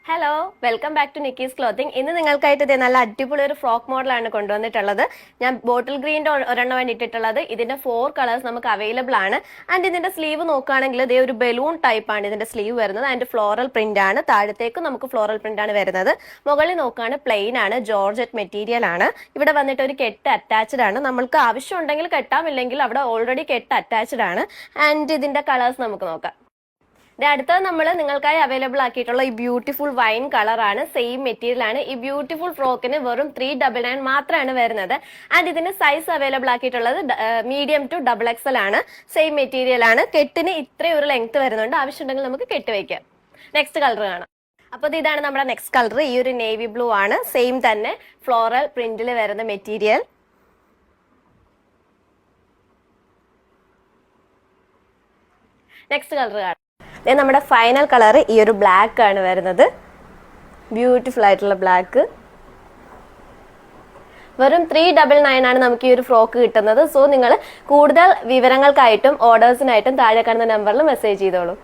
Hello, welcome back to Nikki's clothing. ഇന്ന് നിങ്ങൾക്കായിട്ട് ഇതേ നല്ല അടിപൊളി ഒരു ഫ്രോക്ക് മോഡലാണ് കൊണ്ടുവന്നിട്ടുള്ളത്. ഞാൻ ബോട്ടിൽ ഗ്രീൻ്റെ ഒരെണ്ണമാണ് ഇട്ടിട്ടുള്ളത്. ഇതിന്റെ 4 കളേഴ്സ് നമുക്ക് അവൈലബിൾ ആണ്. ആൻഡ് ഇതിന്റെ സ്ലീവ് നോക്കുകയാണെങ്കിൽ ഇതേ ഒരു ബലൂൺ ടൈപ്പ് ആണ് ഇതിന്റെ സ്ലീവ് വരുന്നത്. ആൻഡ് ഫ്ലോറൽ പ്രിന്റ് ആണ്, താഴത്തേക്ക് നമുക്ക് ഫ്ലോറൽ പ്രിന്റ് ആണ് വരുന്നത്. മുകളിൽ നോക്കുകയാണ് പ്ലെയിൻ ആണ്, ജോർജറ്റ് മെറ്റീരിയൽ ആണ്. ഇവിടെ വന്നിട്ട് ഒരു കെട്ട് അറ്റാച്ച്ഡ് ആണ്. നമ്മൾക്ക് ആവശ്യമുണ്ടെങ്കിൽ കെട്ടാമില്ലെങ്കിൽ അവിടെ ഓൾറെഡി കെട്ട് അറ്റാച്ച്ഡ് ആണ്. ആൻഡ് ഇതിന്റെ കളേഴ്സ് നമുക്ക് നോക്കാം. അടുത്തത് നമ്മൾ നിങ്ങൾക്കായി അവൈലബിൾ ആക്കിയിട്ടുള്ള ഈ ബ്യൂട്ടിഫുൾ വൈൻ കളറാണ്, സെയിം മെറ്റീരിയൽ ആണ്. ഈ ബ്യൂട്ടിഫുൾ ഫ്രോക്കിന് വെറും 399 മാത്രമാണ് വരുന്നത്. ആൻഡ് ഇതിന് സൈസ് അവൈലബിൾ ആക്കിയിട്ടുള്ളത് മീഡിയം ടു XXL ആണ്. സെയിം മെറ്റീരിയൽ ആണ്. കെട്ടിന് ഇത്രയും ഒരു ലെങ്ത് വരുന്നുണ്ട്. ആവശ്യമുണ്ടെങ്കിൽ നമുക്ക് കെട്ട് വയ്ക്കാം. നെക്സ്റ്റ് കളർ കാണാം. അപ്പോൾ ഇതാണ് നമ്മുടെ നെക്സ്റ്റ് കളർ. ഈ ഒരു നേവി ബ്ലൂ ആണ്. സെയിം തന്നെ ഫ്ലോറൽ പ്രിന്റിൽ വരുന്ന മെറ്റീരിയൽ. നെക്സ്റ്റ് കളർ കാണാം. നമ്മുടെ ഫൈനൽ കളർ ഈ ഒരു ബ്ലാക്ക് ആണ് വരുന്നത്. ബ്യൂട്ടിഫുൾ ആയിട്ടുള്ള ബ്ലാക്ക്. വെറും 399 ആണ് നമുക്ക് ഈ ഒരു ഫ്രോക്ക് കിട്ടുന്നത്. സോ നിങ്ങൾ കൂടുതൽ വിവരങ്ങൾക്കായിട്ടും ഓർഡേഴ്സിനായിട്ടും താഴെ കാണുന്ന നമ്പറിൽ മെസ്സേജ് ചെയ്തോളൂ.